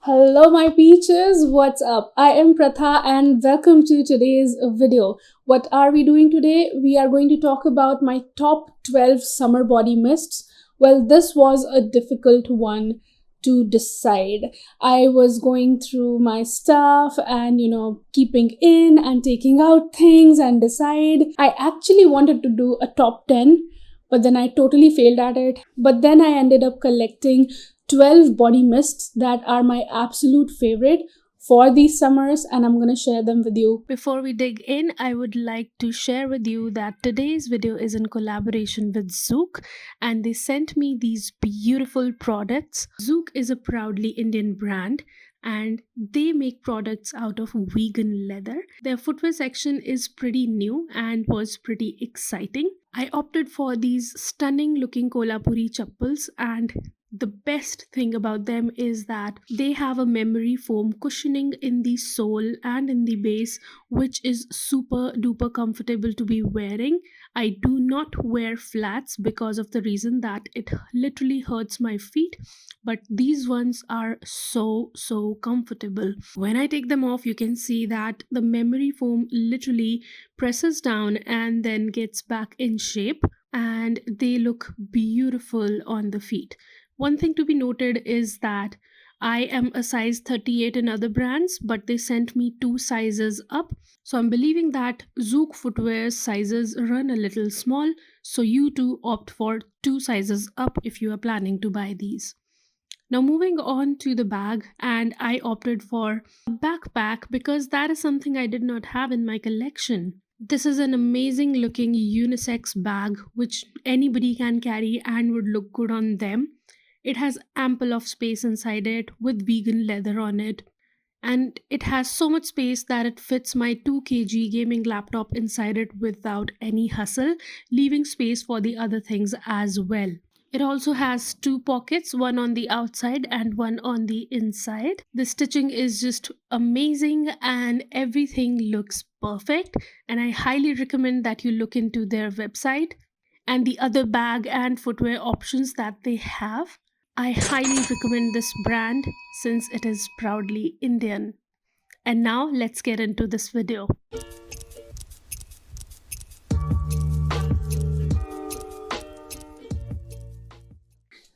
Hello, my peaches. What's up? I am Pratha and welcome to today's video. What are we doing today? We are going to talk about my top 12 summer body mists. Well, this was a difficult one to decide. I was going through my stuff and, keeping in and taking out things and decide. I actually wanted to do a top 10, but then I totally failed at it. But then I ended up collecting 12 body mists that are my absolute favorite for these summers, and I'm gonna share them with you. Before we dig in, I would like to share with you that today's video is in collaboration with Zouk, and they sent me these beautiful products. Zouk is a proudly Indian brand and they make products out of vegan leather. Their footwear section is pretty new and was pretty exciting. I opted for these stunning looking Kolhapuri chappals, and the best thing about them is that they have a memory foam cushioning in the sole and in the base, which is super duper comfortable to be wearing. I do not wear flats because of the reason that it literally hurts my feet, but these ones are so comfortable. When I take them off, you can see that the memory foam literally presses down and then gets back in shape, and they look beautiful on the feet. One thing to be noted is that I am a size 38 in other brands, but they sent me two sizes up. So I'm believing that Zouk footwear sizes run a little small, so you too opt for two sizes up if you are planning to buy these. Now, moving on to the bag, and I opted for a backpack because that is something I did not have in my collection. This is an amazing looking unisex bag which anybody can carry and would look good on them. It has ample of space inside it with vegan leather on it, and it has so much space that it fits my 2 kg gaming laptop inside it without any hustle, leaving space for the other things as well. It also has two pockets, one on the outside and one on the inside. The stitching is just amazing and everything looks perfect, and I highly recommend that you look into their website and the other bag and footwear options that they have. I highly recommend this brand since it is proudly Indian. And now let's get into this video.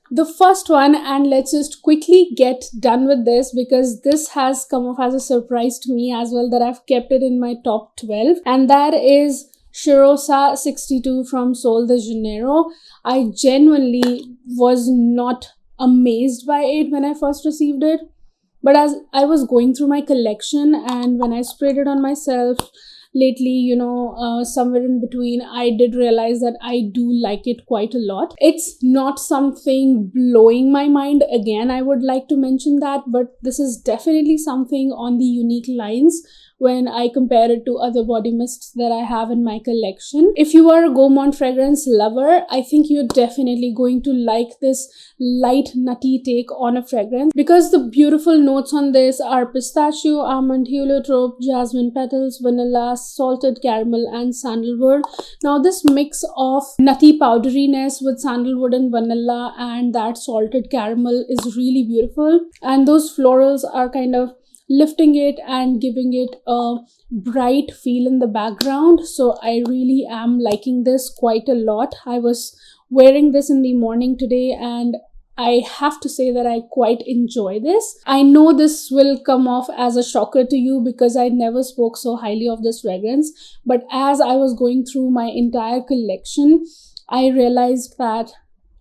The first one, and let's just quickly get done with this because this has come off as a surprise to me as well, that I've kept it in my top 12, and that is Cheirosa 62 from Sol de Janeiro. I genuinely was not amazed by it when I first received it, but as I was going through my collection and when I sprayed it on myself lately, somewhere in between, I did realize that I do like it quite a lot. It's not something blowing my mind again, I would like to mention that, but this is definitely something on the unique lines when I compare it to other body mists that I have in my collection. If you are a gourmand fragrance lover, I think you're definitely going to like this light nutty take on a fragrance, because the beautiful notes on this are pistachio, almond, heliotrope, jasmine petals, vanilla, salted caramel and sandalwood. Now this mix of nutty powderiness with sandalwood and vanilla and that salted caramel is really beautiful, and those florals are kind of lifting it and giving it a bright feel in the background. So I really am liking this quite a lot. I was wearing this in the morning today and I have to say that I quite enjoy this. I know this will come off as a shocker to you because I never spoke so highly of this fragrance, but as I was going through my entire collection, I realized that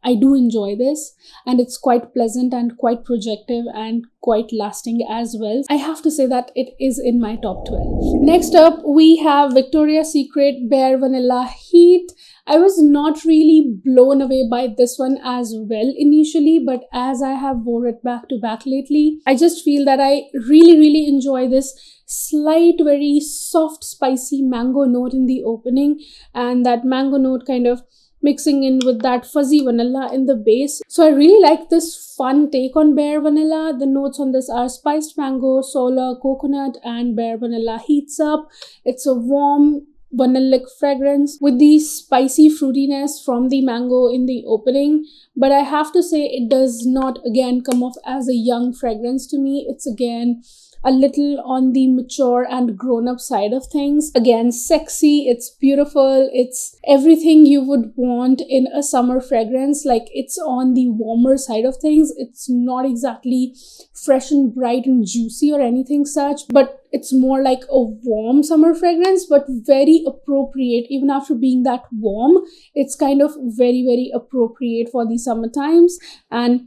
I do enjoy this, and it's quite pleasant and quite projective and quite lasting as well. I have to say that it is in my top 12. Next up, we have Victoria's Secret Bare Vanilla Heat. I was not really blown away by this one as well initially, but as I have wore it back to back lately, I just feel that I really enjoy this slight, very soft, spicy mango note in the opening, and that mango note kind of mixing in with that fuzzy vanilla in the base. So I really like this fun take on Bare Vanilla. The notes on this are spiced mango, solar, coconut, and Bare Vanilla heats up. It's a warm, vanillic fragrance with the spicy fruitiness from the mango in the opening. But I have to say, it does not again come off as a young fragrance to me. It's again a little on the mature and grown-up side of things. Again, sexy, it's beautiful, it's everything you would want in a summer fragrance. Like, it's on the warmer side of things. It's not exactly fresh and bright and juicy or anything such, but it's more like a warm summer fragrance, but very appropriate. Even after being that warm, it's kind of very, very appropriate for the summer times. And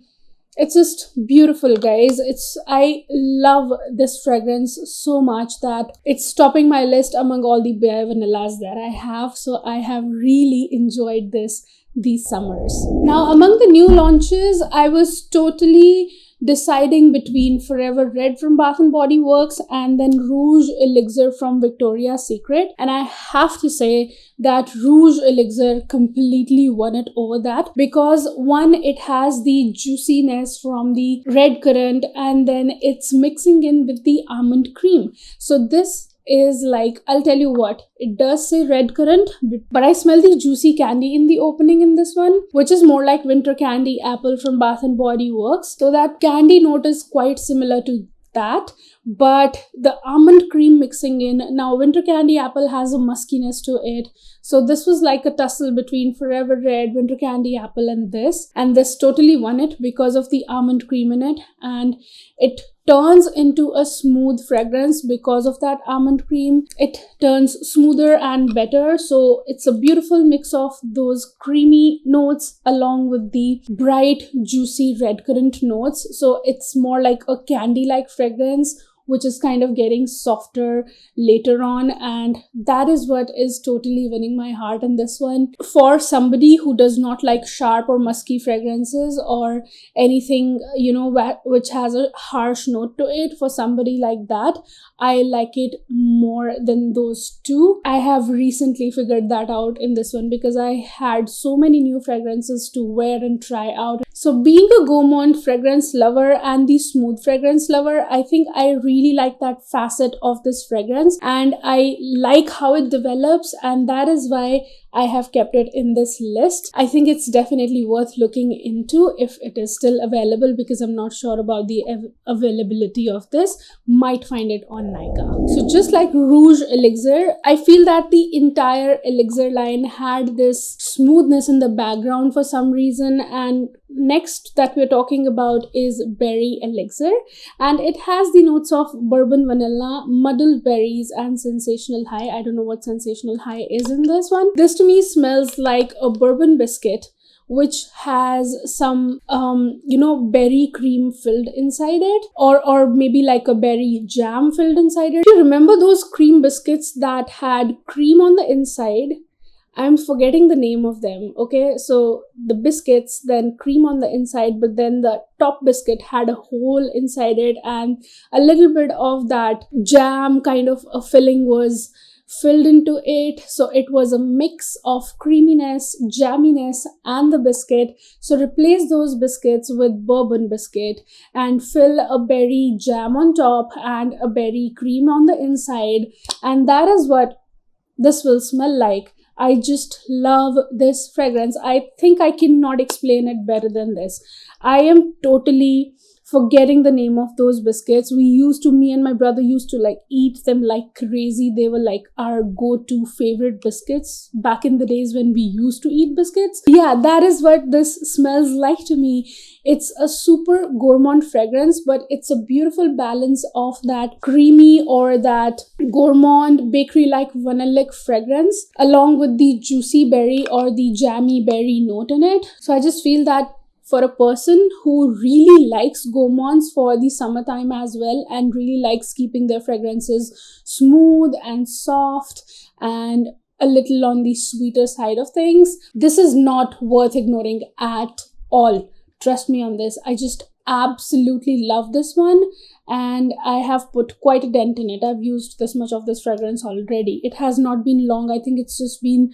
it's just beautiful, guys. I love this fragrance so much that it's topping my list among all the bare vanillas that I have. So I have really enjoyed these summers. Now, among the new launches, I was totally deciding between Forever Red from Bath & Body Works and then Rouge Elixir from Victoria's Secret. And I have to say that Rouge Elixir completely won it over that, because one, it has the juiciness from the red currant and then it's mixing in with the almond cream. So this is like, I'll tell you what, it does say red currant, but I smell the juicy candy in the opening in this one, which is more like winter candy apple from Bath & Body Works. So that candy note is quite similar to that, but the almond cream mixing in. Now, winter candy apple has a muskiness to it, so this was like a tussle between Forever Red, winter candy apple, and this totally won it because of the almond cream in it, and it turns into a smooth fragrance because of that almond cream. It turns smoother and better, so it's a beautiful mix of those creamy notes along with the bright juicy red currant notes. So it's more like a candy like fragrance, which is kind of getting softer later on, and that is what is totally winning my heart in this one. For somebody who does not like sharp or musky fragrances or anything, which has a harsh note to it, for somebody like that, I like it more than those two. I have recently figured that out in this one because I had so many new fragrances to wear and try out. So being a gourmand fragrance lover and the smooth fragrance lover, I think I really like that facet of this fragrance, and I like how it develops, and that is why I have kept it in this list. I think it's definitely worth looking into if it is still available, because I'm not sure about the availability of this. Might find it on Nykaa. So just like Rouge Elixir, I feel that the entire Elixir line had this smoothness in the background for some reason. And next that we're talking about is Berry Elixir, and it has the notes of bourbon vanilla, muddled berries, and sensational high. I don't know what sensational high is in this one. This to me smells like a bourbon biscuit which has some berry cream filled inside it, or maybe like a berry jam filled inside it. Do you remember those cream biscuits that had cream on the inside? I'm forgetting the name of them. Okay, so the biscuits, then cream on the inside, but then the top biscuit had a hole inside it, and a little bit of that jam kind of a filling was filled into it. So it was a mix of creaminess, jamminess, and the biscuit. So replace those biscuits with bourbon biscuit and fill a berry jam on top and a berry cream on the inside, and that is what this will smell like. I just love this fragrance. I think I cannot explain it better than this. I am totally forgetting the name of those biscuits. Me and my brother used to like eat them like crazy. They were like our go-to favorite biscuits back in the days when we used to eat biscuits. Yeah, that is what this smells like to me. It's a super gourmand fragrance, but it's a beautiful balance of that creamy or that gourmand bakery-like vanillic fragrance along with the juicy berry or the jammy berry note in it. So I just feel that for a person who really likes gourmands for the summertime as well and really likes keeping their fragrances smooth and soft and a little on the sweeter side of things, this is not worth ignoring at all. Trust me on this. I just absolutely love this one, and I have put quite a dent in it. I've used this much of this fragrance already. It has not been long. I think it's just been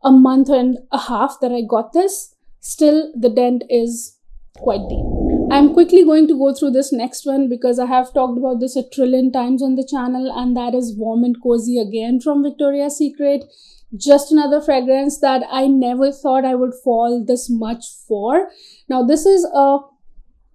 a month and a half that I got this. Still, the dent is quite deep. I'm quickly going to go through this next one because I have talked about this a trillion times on the channel, and that is Warm and Cozy again from Victoria's Secret. Just another fragrance that I never thought I would fall this much for. Now this is a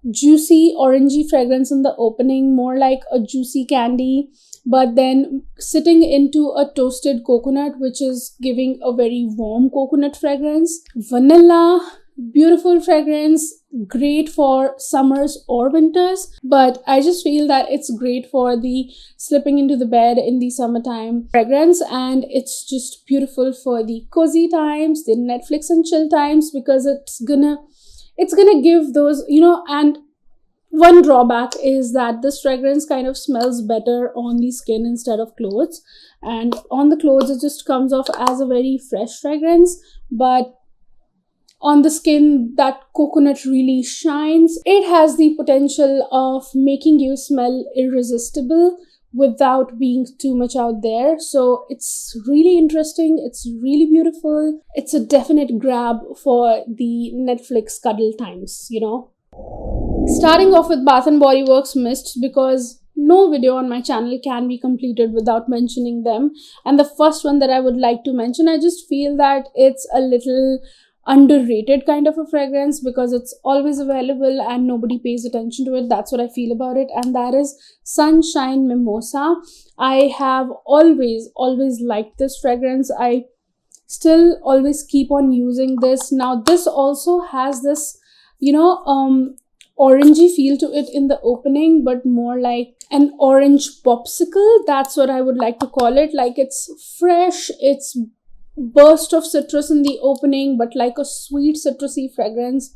juicy orangey fragrance in the opening, more like a juicy candy, but then sitting into a toasted coconut, which is giving a very warm coconut fragrance. Vanilla, beautiful fragrance, great for summers or winters, but I just feel that it's great for the slipping into the bed in the summertime fragrance, and it's just beautiful for the cozy times, the Netflix and chill times, because it's gonna give those, and one drawback is that this fragrance kind of smells better on the skin instead of clothes, and on the clothes it just comes off as a very fresh fragrance, but on the skin that coconut really shines. It has the potential of making you smell irresistible without being too much out there. So it's really interesting, it's really beautiful, it's a definite grab for the Netflix cuddle times. Starting off with Bath & Body Works mists, because no video on my channel can be completed without mentioning them. And the first one that I would like to mention, I just feel that it's a little underrated kind of a fragrance because it's always available and nobody pays attention to it. That's what I feel about it, and that is Sunshine Mimosa. I have always liked this fragrance. I still always keep on using this. Now this also has this orangey feel to it in the opening, but more like an orange popsicle. That's what I would like to call it. Like, it's fresh, it's burst of citrus in the opening, but like a sweet citrusy fragrance,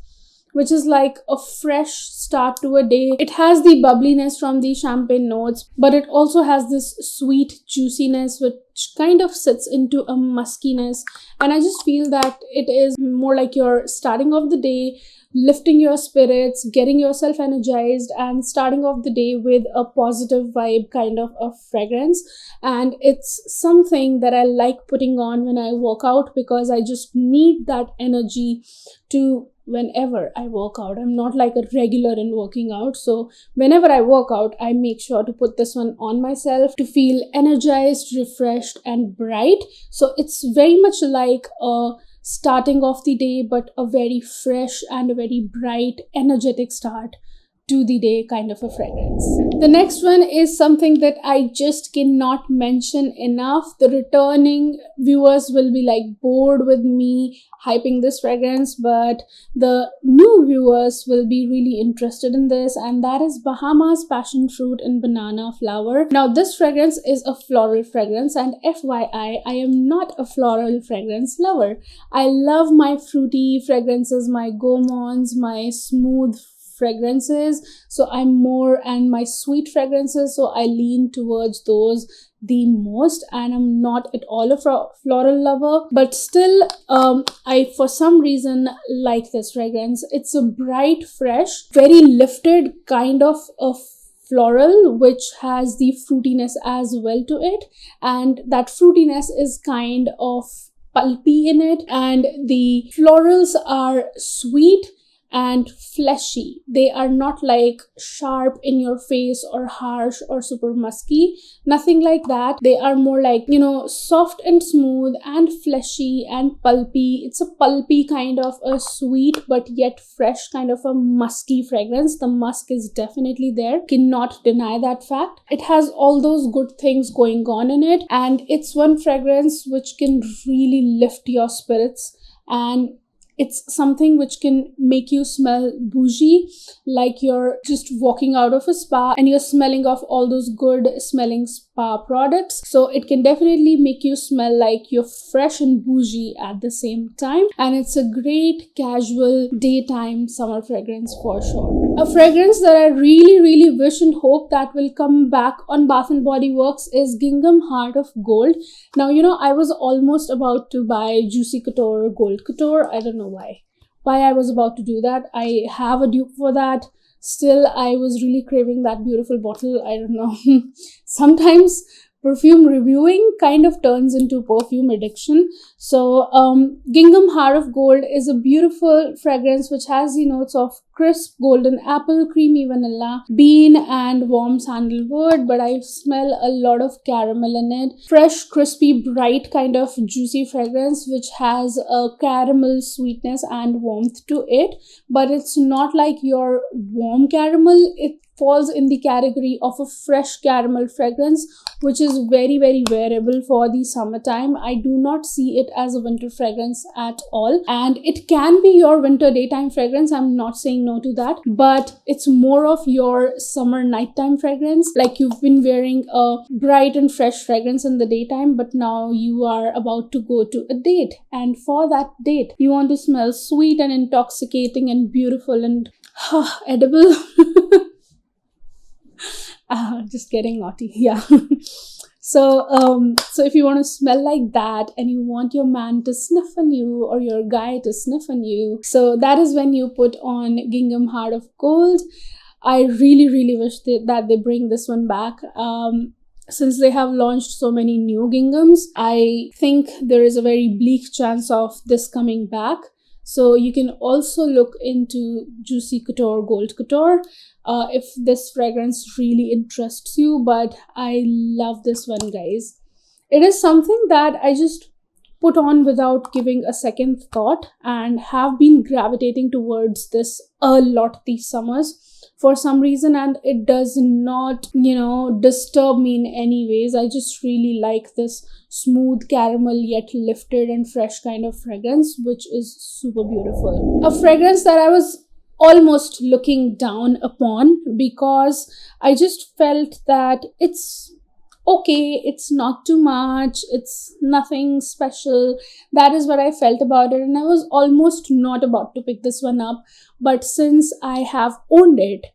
which is like a fresh start to a day. It has the bubbliness from the champagne notes, but it also has this sweet juiciness which kind of sits into a muskiness, and I just feel that it is more like you're starting off the day, lifting your spirits, getting yourself energized, and starting off the day with a positive vibe kind of a fragrance. And it's something that I like putting on when I work out, because I just need that energy to whenever I work out. I'm not like a regular in working out, so whenever I work out, I make sure to put this one on myself to feel energized, refreshed, and bright. So it's very much like a starting off the day, but a very fresh and a very bright, energetic start to the day kind of a fragrance. The next one is something that I just cannot mention enough. The returning viewers will be like bored with me hyping this fragrance, but the new viewers will be really interested in this, and that is Bahamas Passionfruit and Banana Flower. Now this fragrance is a floral fragrance, and FYI, I am not a floral fragrance lover. I love my fruity fragrances, my gourmands, my smooth fragrances, so I'm more, and my sweet fragrances, so I lean towards those the most, and I'm not at all a floral lover, but still I for some reason like this fragrance. It's a bright, fresh, very lifted kind of a floral which has the fruitiness as well to it, and that fruitiness is kind of pulpy in it, and the florals are sweet and fleshy. They are not like sharp in your face or harsh or super musky, nothing like that. They are more like, soft and smooth and fleshy and pulpy. It's a pulpy kind of a sweet but yet fresh kind of a musky fragrance. The musk is definitely there, cannot deny that fact. It has all those good things going on in it, and it's one fragrance which can really lift your spirits, and it's something which can make you smell bougie, like you're just walking out of a spa and you're smelling of all those good smelling spa products. So it can definitely make you smell like you're fresh and bougie at the same time. And it's a great casual daytime summer fragrance for sure. A fragrance that I really wish and hope that will come back on Bath & Body Works is Gingham Heart of Gold. Now, I was almost about to buy Juicy Couture or Gold Couture. I don't know why I was about to do that. I have a dupe for that. Still, I was really craving that beautiful bottle. I don't know. Sometimes perfume reviewing kind of turns into perfume addiction. So Gingham Heart of Gold is a beautiful fragrance which has the notes of crisp golden apple, creamy vanilla, bean, and warm sandalwood, but I smell a lot of caramel in it. Fresh, crispy, bright kind of juicy fragrance which has a caramel sweetness and warmth to it, but it's not like your warm caramel. It falls in the category of a fresh caramel fragrance, which is very, very wearable for the summertime. I do not see it as a winter fragrance at all, and it can be your winter daytime fragrance. I'm not saying no to that, but it's more of your summer nighttime fragrance. Like you've been wearing a bright and fresh fragrance in the daytime, but now you are about to go to a date, and for that date you want to smell sweet and intoxicating and beautiful and edible. Just getting naughty. Yeah. So if you want to smell like that and you want your man to sniff on you or your guy to sniff on you, so that is when you put on Gingham Heart of Gold. I really, really wish that they bring this one back. Since they have launched so many new Ginghams, I think there is a very bleak chance of this coming back. So you can also look into Juicy Couture Gold Couture if this fragrance really interests you. But I love this one, guys. It is something that I just put on without giving a second thought and have been gravitating towards this a lot these summers for some reason, and it does not, disturb me in any ways. I just really like this smooth caramel yet lifted and fresh kind of fragrance, which is super beautiful. A fragrance that I was almost looking down upon because I just felt that it's okay, it's not too much, it's nothing special. That is what I felt about it, and I was almost not about to pick this one up, but since I have owned it,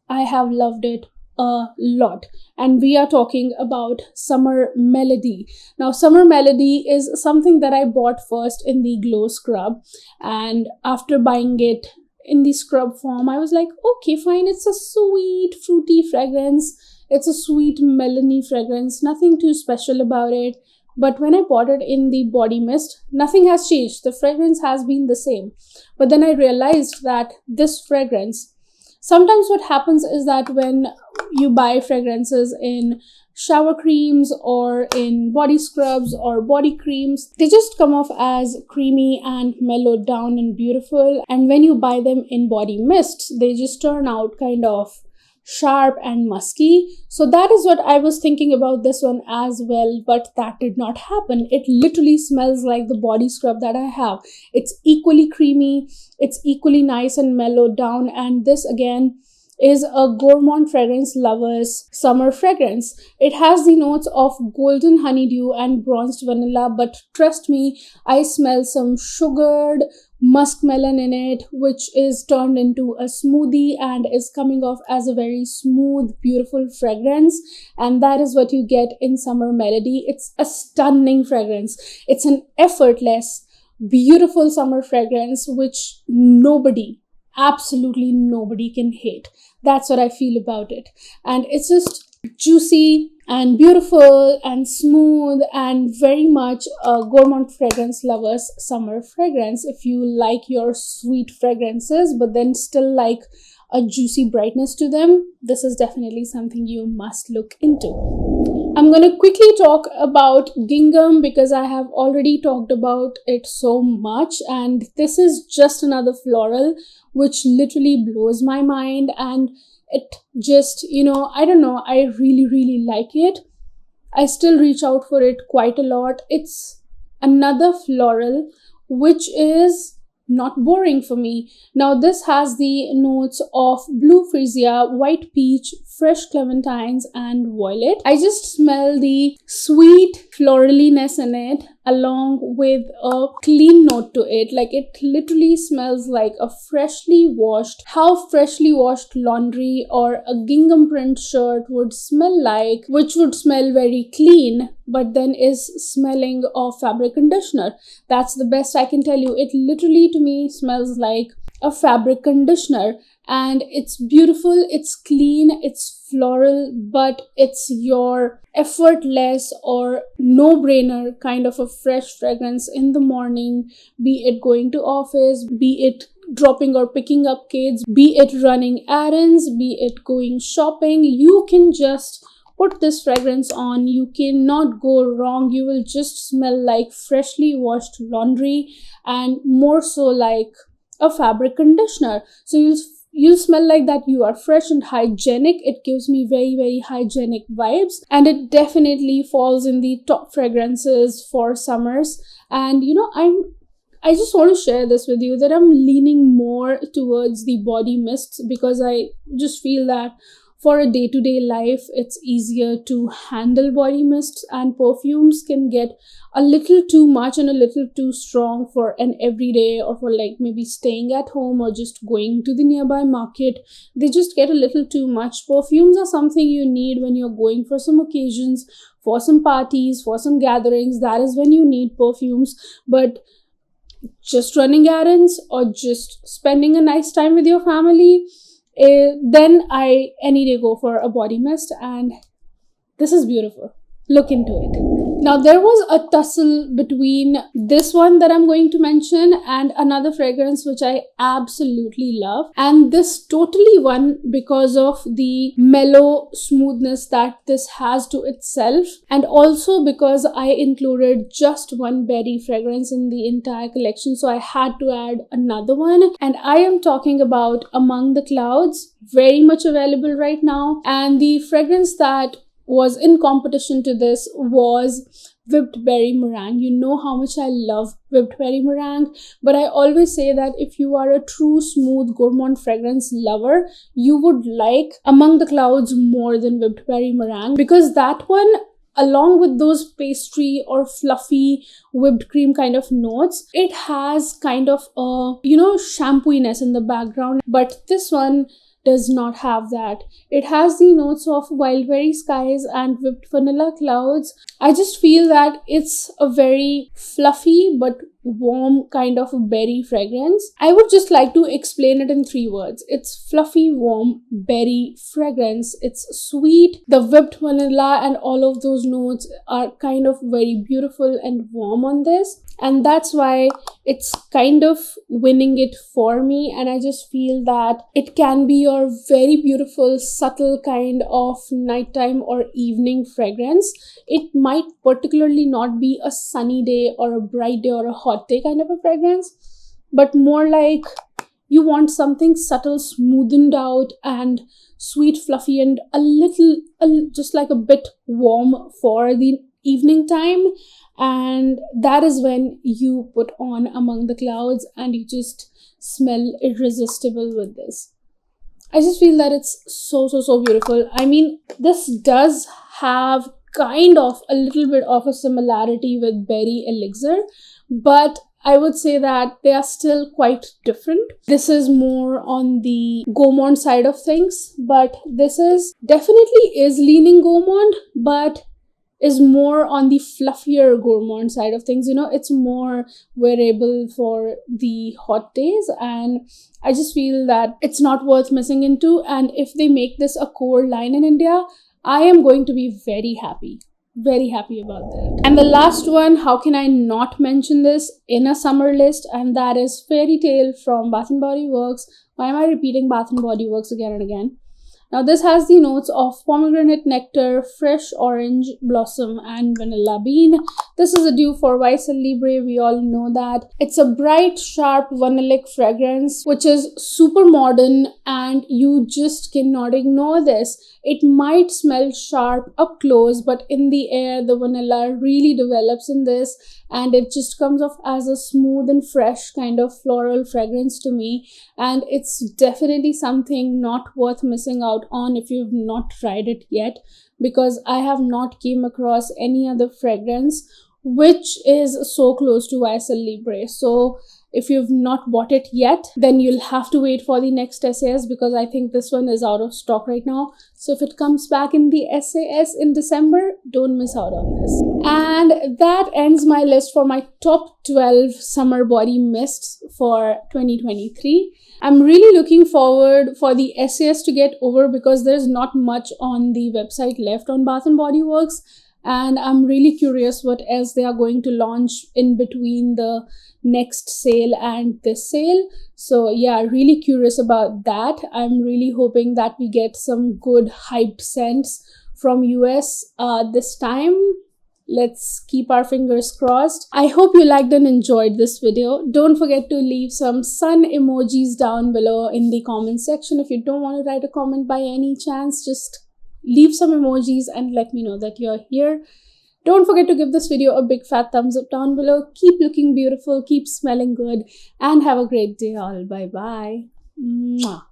I have loved it a lot. And we are talking about Summer Melody. Now, Summer Melody is something that I bought first in the glow scrub, and after buying it in the scrub form, I was like, okay, fine, it's a sweet fruity fragrance. It's a sweet melony fragrance, nothing too special about it. But when I bought it in the body mist, nothing has changed. The fragrance has been the same. But then I realized that this fragrance, sometimes what happens is that when you buy fragrances in shower creams or in body scrubs or body creams, they just come off as creamy and mellowed down and beautiful. And when you buy them in body mists, they just turn out kind of sharp and musky. So that is what I was thinking about this one as well, but that did not happen. It literally smells like the body scrub that I have. It's equally creamy, it's equally nice and mellowed down, and this again is a gourmand fragrance lover's summer fragrance. It has the notes of golden honeydew and bronzed vanilla, but trust me, I smell some sugared muskmelon in it, which is turned into a smoothie and is coming off as a very smooth, beautiful fragrance. And that is what you get in Summer Melody. It's a stunning fragrance. It's an effortless, beautiful summer fragrance, which nobody, absolutely nobody can hate. That's what I feel about it. And it's just juicy and beautiful and smooth and very much a gourmand fragrance lover's summer fragrance. If you like your sweet fragrances but then still like a juicy brightness to them, this is definitely something you must look into. I'm going to quickly talk about Gingham because I have already talked about it so much, and this is just another floral which literally blows my mind, and it just, I don't know, I really, really like it. I still reach out for it quite a lot. It's another floral which is not boring for me. Now this has the notes of blue freesia, white peach, fresh clementines and violet. I just smell the sweet floraliness in it along with a clean note to it. Like it literally smells like a how freshly washed laundry or a gingham print shirt would smell like, which would smell very clean but then is smelling of fabric conditioner. That's the best I can tell you. It literally to me smells like a fabric conditioner, and it's beautiful, it's clean, it's floral, but it's your effortless or no-brainer kind of a fresh fragrance in the morning, be it going to office, be it dropping or picking up kids, be it running errands, be it going shopping. You can just put this fragrance on, you cannot go wrong. You will just smell like freshly washed laundry, and more so like a fabric conditioner. So you'll smell like that you are fresh and hygienic. It gives me very, very hygienic vibes, and it definitely falls in the top fragrances for summers. And I just want to share this with you that I'm leaning more towards the body mists, because I just feel that for a day-to-day life, it's easier to handle body mists, and perfumes can get a little too much and a little too strong for an everyday, or for like maybe staying at home or just going to the nearby market. They just get a little too much. Perfumes are something you need when you're going for some occasions, for some parties, for some gatherings. That is when you need perfumes. But just running errands or just spending a nice time with your family, then I any day go for a body mist, and this is beautiful. Look into it. Now, there was a tussle between this one that I'm going to mention and another fragrance which I absolutely love, and this totally won because of the mellow smoothness that this has to itself, and also because I included just one berry fragrance in the entire collection, so I had to add another one. And I am talking about Among the Clouds, very much available right now. And the fragrance that was in competition to this was whipped berry meringue. You know how much I love whipped berry meringue, but I always say that if you are a true smooth gourmand fragrance lover, you would like Among the Clouds more than whipped berry meringue, because that one, along with those pastry or fluffy whipped cream kind of notes, it has kind of a shampooiness in the background. But this one does not have that. It has the notes of wildberry skies and whipped vanilla clouds. I just feel that it's a very fluffy but warm kind of a berry fragrance. I would just like to explain it in 3 words. It's fluffy, warm berry fragrance. It's sweet. The whipped vanilla and all of those notes are kind of very beautiful and warm on this, and that's why it's kind of winning it for me. And I just feel that it can be your very beautiful, subtle kind of nighttime or evening fragrance. It might particularly not be a sunny day or a bright day or a hot day kind of a fragrance, but more like you want something subtle, smoothened out, and sweet, fluffy, and just like a bit warm for the evening time. And that is when you put on Among the Clouds, and you just smell irresistible with this. I just feel that it's so beautiful. I mean, this does have kind of a little bit of a similarity with Berry Elixir, but I would say that they are still quite different. This is more on the gourmand side of things, but this is definitely is leaning gourmand, but is more on the fluffier gourmand side of things. It's more wearable for the hot days, and I just feel that it's not worth missing into. And if they make this a core line in India, I am going to be very happy about that. And the last one, how can I not mention this in a summer list? And that is Fairy Tale from Bath & Body Works. Why am I repeating Bath & Body Works again and again? Now, this has the notes of pomegranate nectar, fresh orange blossom, and vanilla bean. This is a dupe for YSL Libre. We all know that. It's a bright, sharp, vanillic fragrance, which is super modern, and you just cannot ignore this. It might smell sharp up close, but in the air, the vanilla really develops in this, and it just comes off as a smooth and fresh kind of floral fragrance to me. And it's definitely something not worth missing out on if you've not tried it yet, because I have not came across any other fragrance which is so close to YSL Libre. So If you've not bought it yet, then you'll have to wait for the next SAS, because I think this one is out of stock right now. So if it comes back in the SAS in December, don't miss out on this. And that ends my list for my top 12 summer body mists for 2023. I'm really looking forward for the SAS to get over, because there's not much on the website left on Bath & Body Works, and I'm really curious what else they are going to launch in between the next sale and this sale. So yeah, really curious about that. I'm really hoping that we get some good hyped scents from US this time. Let's keep our fingers crossed. I hope you liked and enjoyed this video. Don't forget to leave some sun emojis down below in the comment section. If you don't want to write a comment by any chance, just leave some emojis and let me know that you're here. Don't forget to give this video a big fat thumbs up down below. Keep looking beautiful, keep smelling good, and have a great day all. Bye bye. Mwah.